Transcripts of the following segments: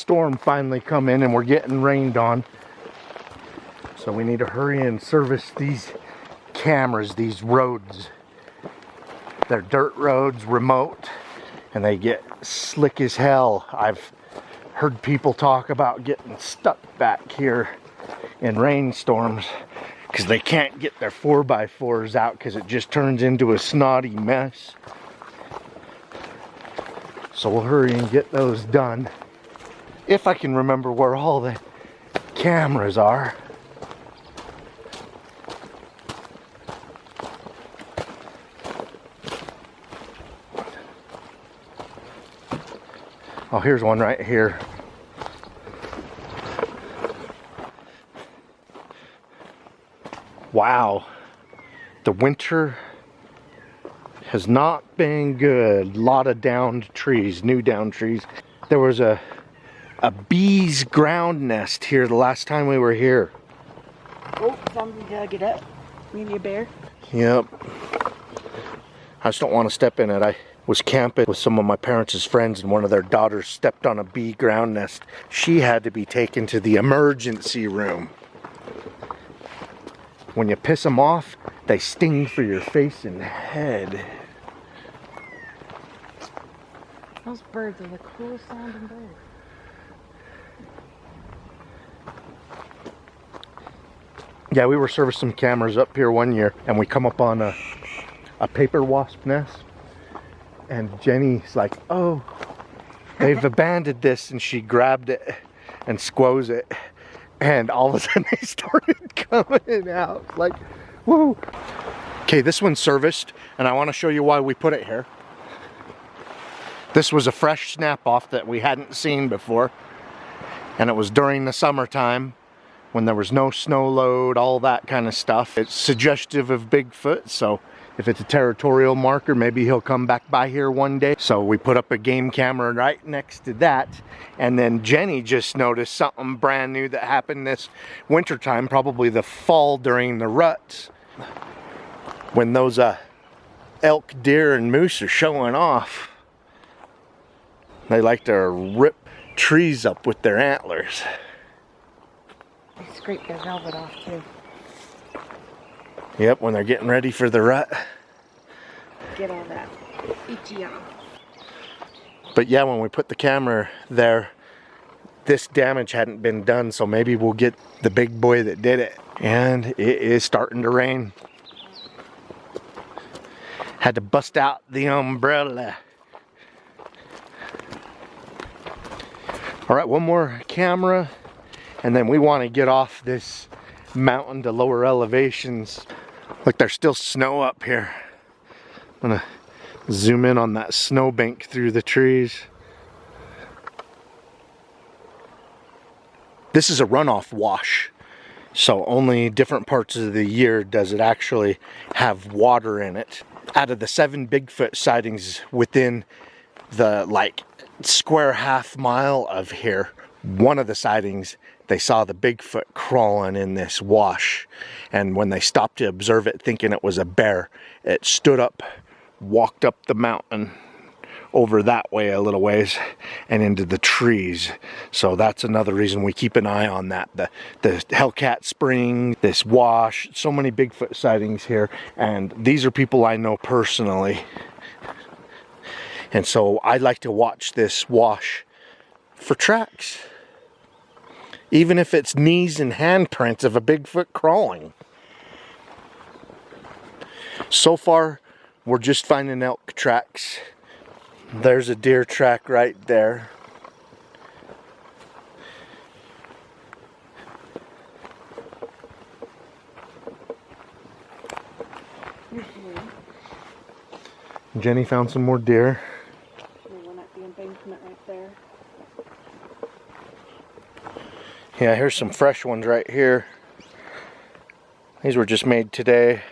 storm finally come in and we're getting rained on. So we need to hurry and service these cameras, these roads. They're dirt roads, remote, and they get slick as hell. I've heard people talk about getting stuck back here in rainstorms because they can't get their 4x4s out because it just turns into a snotty mess. So we'll hurry and get those done. If I can remember where all the cameras are. Oh, here's one right here. Wow, the winter has not been good. A lot of downed trees, new downed trees. There was a bee's ground nest here the last time we were here. Oh, somebody dug it up. Maybe a bear. Yep. I just don't want to step in it. I was camping with some of my parents' friends and one of their daughters stepped on a bee ground nest. She had to be taken to the emergency room. When you piss them off, they sting for your face and head. Those birds are the coolest sounding birds. Yeah, we were servicing some cameras up here one year and we come up on a paper wasp nest. And Jenny's like, oh, they've abandoned this, and she grabbed it and squoze it. And all of a sudden they started coming out. Like, woo. Okay, this one's serviced, and I want to show you why we put it here. This was a fresh snap off that we hadn't seen before. And it was during the summertime when there was no snow load, all that kind of stuff. It's suggestive of Bigfoot, so if it's a territorial marker, maybe he'll come back by here one day. So we put up a game camera right next to that. And then Jenny just noticed something brand new that happened this wintertime, probably the fall during the ruts. When those elk, deer, and moose are showing off. They like to rip trees up with their antlers. They scrape their velvet off too. Yep, when they're getting ready for the rut. Get all that itchy off. But yeah, when we put the camera there, this damage hadn't been done, so maybe we'll get the big boy that did it. And it is starting to rain. Had to bust out the umbrella. All right, one more camera, and then we want to get off this mountain to lower elevations. Look, there's still snow up here. I'm gonna zoom in on that snowbank through the trees. This is a runoff wash, so only different parts of the year does it actually have water in it. Out of the 7 Bigfoot sightings within the square half mile of here, one of the sightings they saw the Bigfoot crawling in this wash, and when they stopped to observe it thinking it was a bear, it stood up, walked up the mountain over that way a little ways and into the trees. So that's another reason we keep an eye on that. The Hellcat Spring, this wash, so many Bigfoot sightings here, and these are people I know personally. And so I like to watch this wash for tracks. Even if it's knees and handprints of a Bigfoot crawling. So far, we're just finding elk tracks. There's a deer track right there. Jenny found some more deer. There's one at the embankment right there. Yeah, here's some fresh ones right here. These were just made today.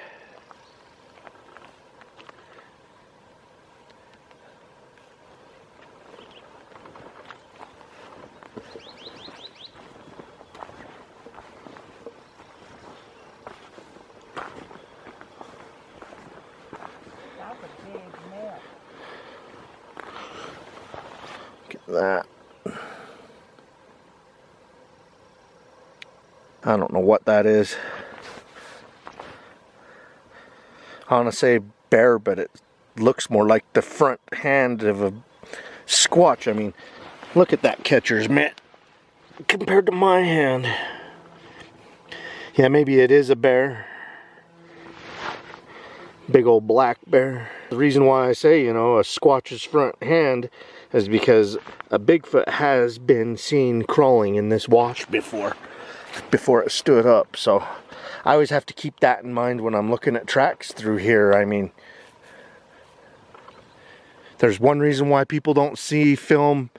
Look at that. I don't know what that is. I want to say bear, but it looks more like the front hand of a squatch. I mean, look at that catcher's mitt compared to my hand. Yeah, maybe it is a bear. Big old black bear. The reason why I say, you know, a squatch's front hand is because a Bigfoot has been seen crawling in this wash before it stood up. So I always have to keep that in mind when I'm looking at tracks through here. I mean, there's one reason why people don't see, film,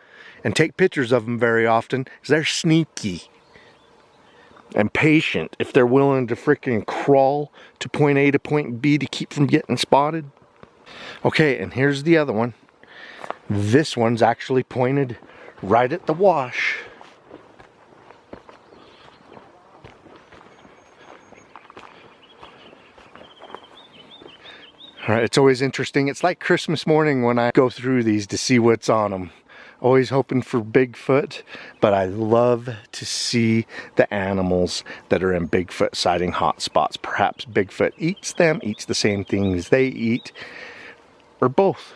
and take pictures of them very often, is they're sneaky and patient. If they're willing to freaking crawl to point A to point B to keep from getting spotted. Okay, and here's the other one. This one's actually pointed right at the wash. All right, it's always interesting. It's like Christmas morning when I go through these to see what's on them. Always hoping for Bigfoot, but I love to see the animals that are in Bigfoot sighting hotspots. Perhaps Bigfoot eats them, eats the same things they eat, or both.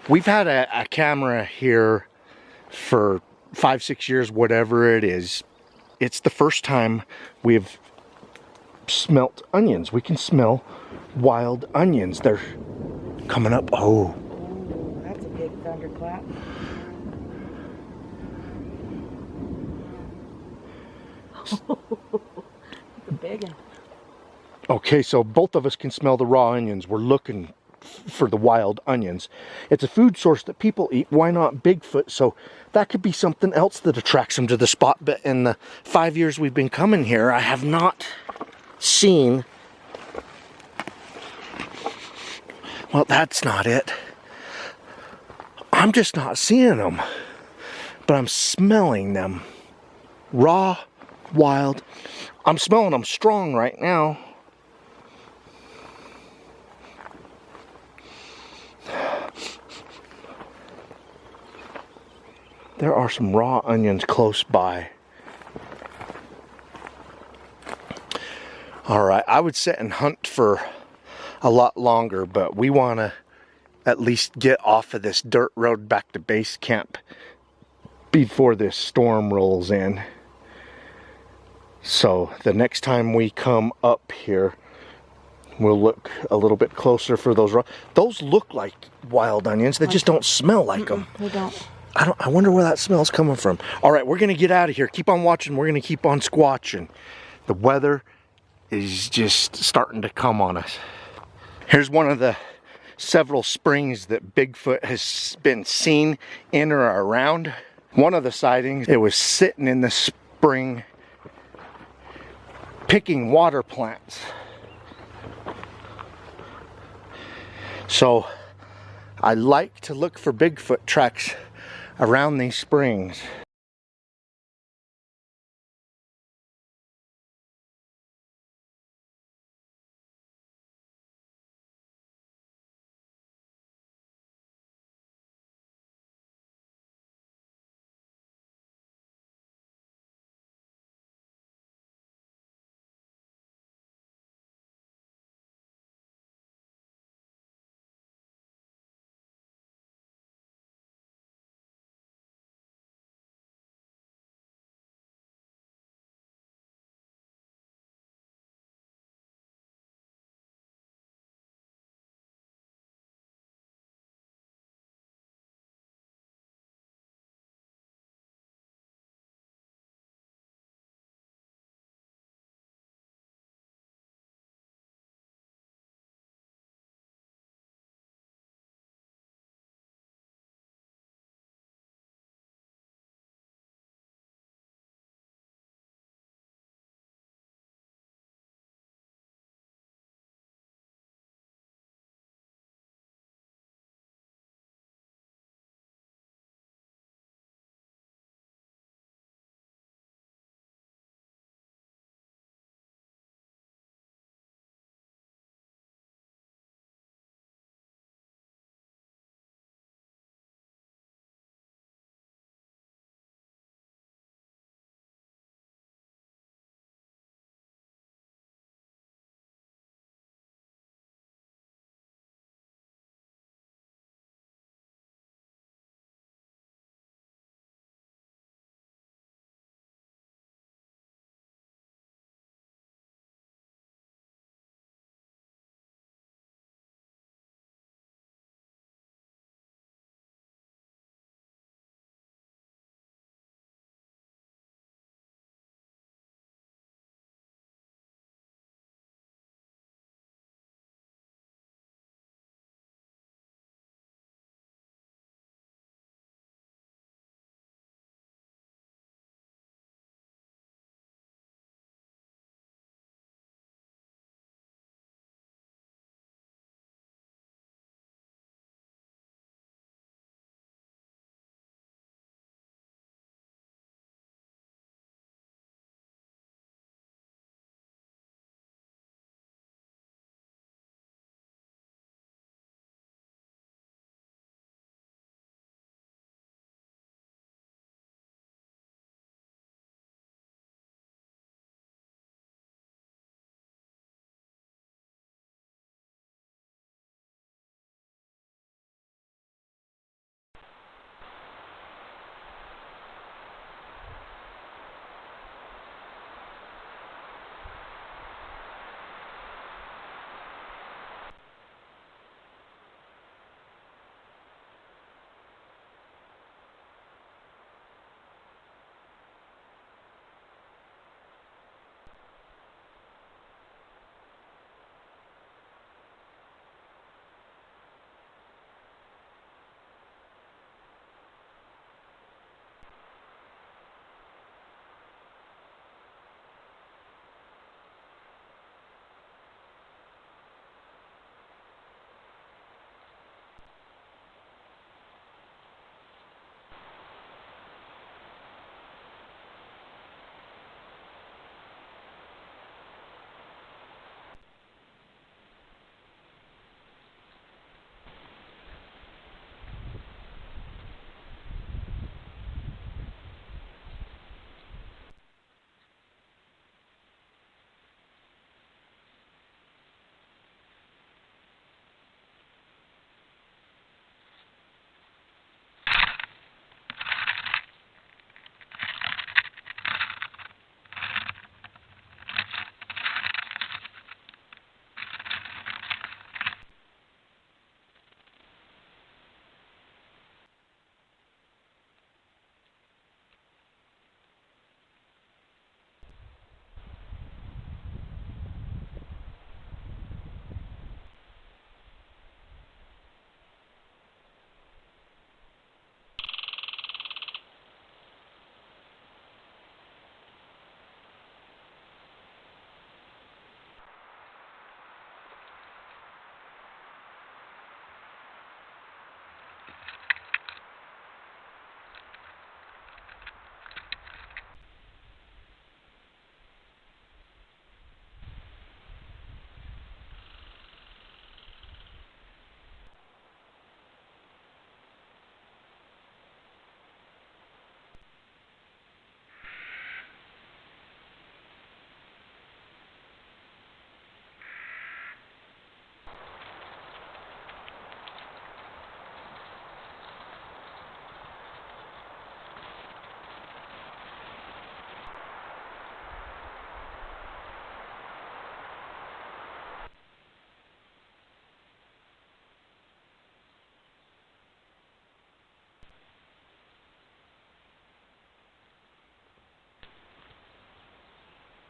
We've had a camera here for 5-6 years, whatever it is. It's the first time we've smelt onions. We can smell wild onions. They're coming up. Oh, That's a big thunderclap. A big one. okay, so both of us can smell the raw onions. We're looking for the wild onions. It's a food source that people eat. Why not Bigfoot? So that could be something else that attracts them to the spot. But in the 5 years we've been coming here, I have not seen. Well, that's not it. I'm just not seeing them, but I'm smelling them. Raw, wild. I'm smelling them strong right now. There are some raw onions close by. All right, I would sit and hunt for a lot longer, but we want to at least get off of this dirt road back to base camp before this storm rolls in. So the next time we come up here, we'll look a little bit closer for those. Those look like wild onions. They just don't smell like them. They don't. I wonder where that smell's coming from. All right, we're gonna get out of here. Keep on watching. We're gonna keep on squatching. The weather is just starting to come on us. Here's one of the several springs that Bigfoot has been seen in or around. One of the sightings, it was sitting in the spring picking water plants. So I like to look for Bigfoot tracks around these springs.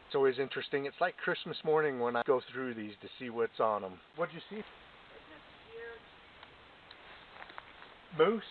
It's always interesting. It's like Christmas morning when I go through these to see what's on them. What'd you see? Moose?